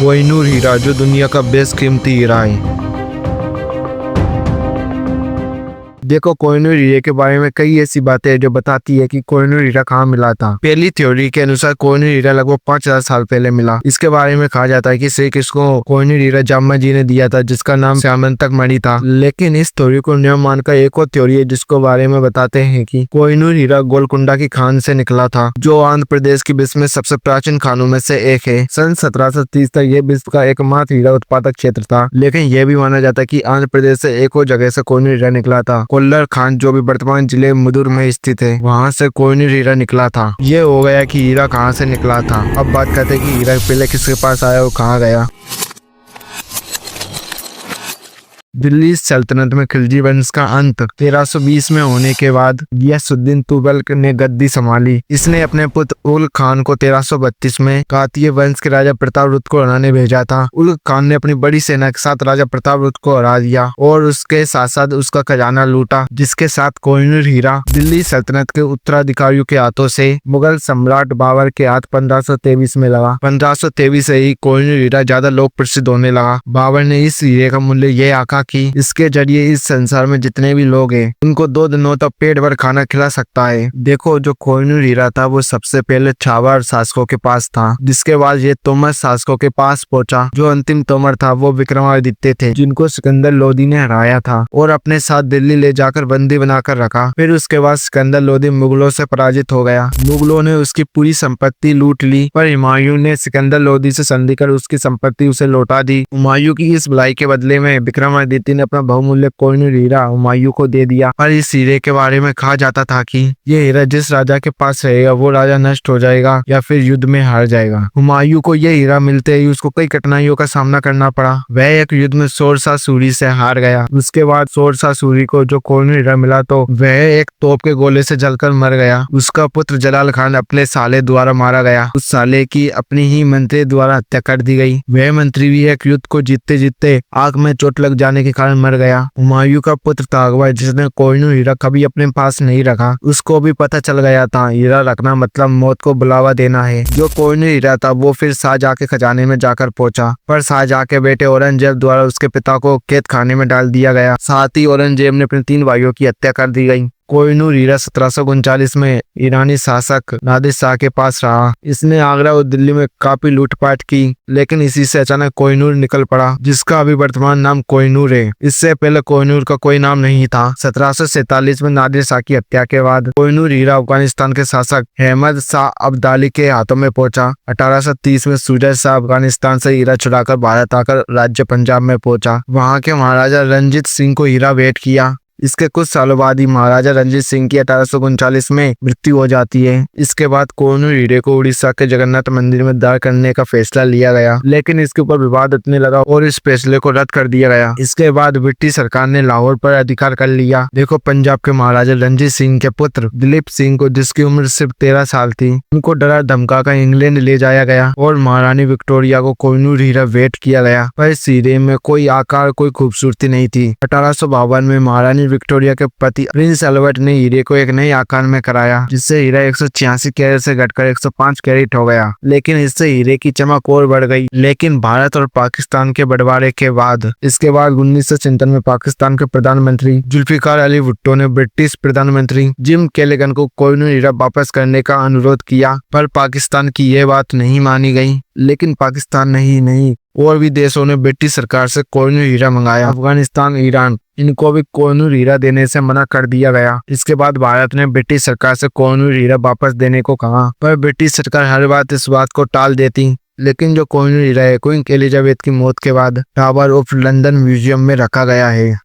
कोहिनूर हीरा जो दुनिया का बेशकीमती हीरा है। देखो, कोहिनूर हीरे के बारे में कई ऐसी बातें हैं जो बताती है कि कोहिनूर हीरा कहाँ मिला था। पहली थ्योरी के अनुसार कोहिनूर हीरा लगभग 5000 साल पहले मिला। इसके बारे में कहा जाता है कि श्री कृष्ण को कोहिनूर हीरा जाम्मा जी ने दिया था, जिसका नाम श्यामंतक मणि था। लेकिन इस थ्योरी को न मानकर एक और थ्योरी है जिसको बारे में बताते हैं कि कोहिनूर हीरा गोलकुंडा की खान से निकला था, जो आंध्र प्रदेश की विश्व में सबसे प्राचीन खानों में से एक है। सन 1730 तक यह विश्व का एकमात्र हीरा उत्पादक क्षेत्र था। लेकिन यह भी माना जाता है कि आंध्र प्रदेश से एक और जगह से कोहिनूर हीरा निकला था। कोल्लर खान, जो भी वर्तमान जिले मुदुर में स्थित है, वहां से कोहिनूर हीरा निकला था। ये हो गया कि हीरा कहाँ से निकला था। अब बात करते हैं कि हीरा पहले किसके पास आया और कहाँ गया। दिल्ली सल्तनत में खिलजी वंश का अंत 1320 में होने के बाद गियासुद्दीन तुगलक ने गद्दी संभाली। इसने अपने पुत्र उल खान को 1332 में कातीय वंश के राजा प्रतापरुद्र को हराने भेजा था। उल खान ने अपनी बड़ी सेना के साथ राजा प्रतापरुद्र को हरा दिया और उसके साथ साथ उसका खजाना लूटा, जिसके साथ कोहिनूर हीरा दिल्ली सल्तनत के उत्तराधिकारियों के हाथों से मुगल सम्राट बाबर के हाथ 1523 में लगा। 1523 से ही कोहिनूर हीरा ज्यादा लोक प्रसिद्ध होने लगा। बाबर ने इस हीरे का मूल्य यह आका कि इसके जरिए इस संसार में जितने भी लोग हैं उनको 2 दिनों तक पेट भर खाना खिला सकता है। देखो, जो कोहिनूर हीरा था वो सबसे पहले छावर शासकों के पास था, जिसके बाद ये तोमर शासकों के पास पहुंचा। जो अंतिम तोमर था वो विक्रमादित्य थे, जिनको सिकंदर लोदी ने हराया था और अपने साथ दिल्ली ले जाकर बंदी बनाकर रखा। फिर उसके बाद सिकंदर लोदी मुगलों से पराजित हो गया। मुगलों ने उसकी पूरी संपत्ति लूट ली, पर हुमायूं ने सिकंदर लोदी से संधि कर उसकी संपत्ति उसे लौटा दी। हुमायूं की इस भलाई के बदले में विक्रमादित्य ने अपना बहुमूल्य कोहिनूर हीरा हुमायूं को दे दिया। पर इस हीरे के बारे में कहा जाता था कि ये हीरा जिस राजा के पास रहेगा वो राजा नष्ट हो जाएगा या फिर युद्ध में हार जाएगा। हुमायूं को यह हीरा मिलते ही उसको कई कठिनाइयों का सामना करना पड़ा। वह एक युद्ध में शेरशाह सूरी से हार गया। उसके बाद शेरशाह सूरी को जो कोहिनूर हीरा मिला तो वह एक तोप के गोले से जलकर मर गया। उसका पुत्र जलाल खान अपने साले द्वारा मारा गया। उस साले की अपनी ही मंत्री द्वारा हत्या कर दी गई। वह मंत्री भी एक युद्ध को जीतते जीतते आंख में चोट लग जाने के कारण मर गया। हुमायूं का पुत्र था अकबर, जिसने कोहिनूर हीरा कभी अपने पास नहीं रखा। उसको भी पता चल गया था हीरा रखना मतलब मौत को बुलावा देना है। जो कोहिनूर हीरा था वो फिर शाहजहां के खजाने में जाकर पहुंचा, पर शाहजहां के बेटे औरंगजेब द्वारा उसके पिता को कैद खाने में डाल दिया गया। साथ ही औरंगजेब ने अपने 3 भाइयों की हत्या कर दी गई। कोहिनूर हीरा 1739 में ईरानी शासक नादिर शाह के पास रहा। इसने आगरा और दिल्ली में काफी लूटपाट की, लेकिन इसी से अचानक कोहिनूर निकल पड़ा, जिसका अभी वर्तमान नाम कोहिनूर है। इससे पहले कोहिनूर का कोई नाम नहीं था। 1747 में नादिर शाह की हत्या के बाद कोहिनूर हीरा अफगानिस्तान के शासक अहमद शाह अब्दाली के हाथों में पहुंचा। 1830 में सूरज शाह अफगानिस्तान से हीरा चुराकर भारत आकर राज्य पंजाब में पहुंचा। वहाँ के महाराजा रंजीत सिंह को हीरा भेंट किया। इसके कुछ सालों बाद ही महाराजा रंजीत सिंह की 1839 में मृत्यु हो जाती है। इसके बाद कोहिनूर हीरे को उड़ीसा के जगन्नाथ मंदिर में दान करने का फैसला लिया गया, लेकिन इसके ऊपर विवाद उठने लगा और इस फैसले को रद्द कर दिया गया। इसके बाद ब्रिटिश सरकार ने लाहौर पर अधिकार कर लिया। देखो, पंजाब के महाराजा रंजीत सिंह के पुत्र दिलीप सिंह को, जिसकी उम्र सिर्फ 13 साल थी, उनको डरा धमका कर इंग्लैंड ले जाया गया और महारानी विक्टोरिया को कोहिनूर हीरा भेंट किया गया। पर इस हीरे में कोई आकार, कोई खूबसूरती नहीं थी। 1852 में महारानी विक्टोरिया के पति प्रिंस एल्बर्ट ने हीरे को एक नए आकार में कराया, जिससे हीरा 186 कैरेट से घटकर 105 कैरेट हो गया। लेकिन इससे हीरे की चमक और बढ़ गई। लेकिन भारत और पाकिस्तान के बंटवारे के बाद, इसके बाद 1957 में पाकिस्तान के प्रधानमंत्री जुल्फिकार अली भुट्टो ने ब्रिटिश प्रधानमंत्री जिम कैलिगन को कोहिनूर हीरा वापस करने का अनुरोध किया, पर पाकिस्तान की यह बात नहीं मानी गई। लेकिन पाकिस्तान नहीं और भी देशों ने ब्रिटिश सरकार से कोहिनूर हीरा मंगाया। अफगानिस्तान, ईरान, इनको भी कोहिनूर हीरा देने से मना कर दिया गया। इसके बाद भारत ने ब्रिटिश सरकार से कोहिनूर हीरा वापस देने को कहा, पर ब्रिटिश सरकार हर बात इस बात को टाल देती। लेकिन जो कोहिनूर हीरा है, क्वीन एलिजाबेथ की मौत के बाद टावर ऑफ लंदन म्यूजियम में रखा गया है।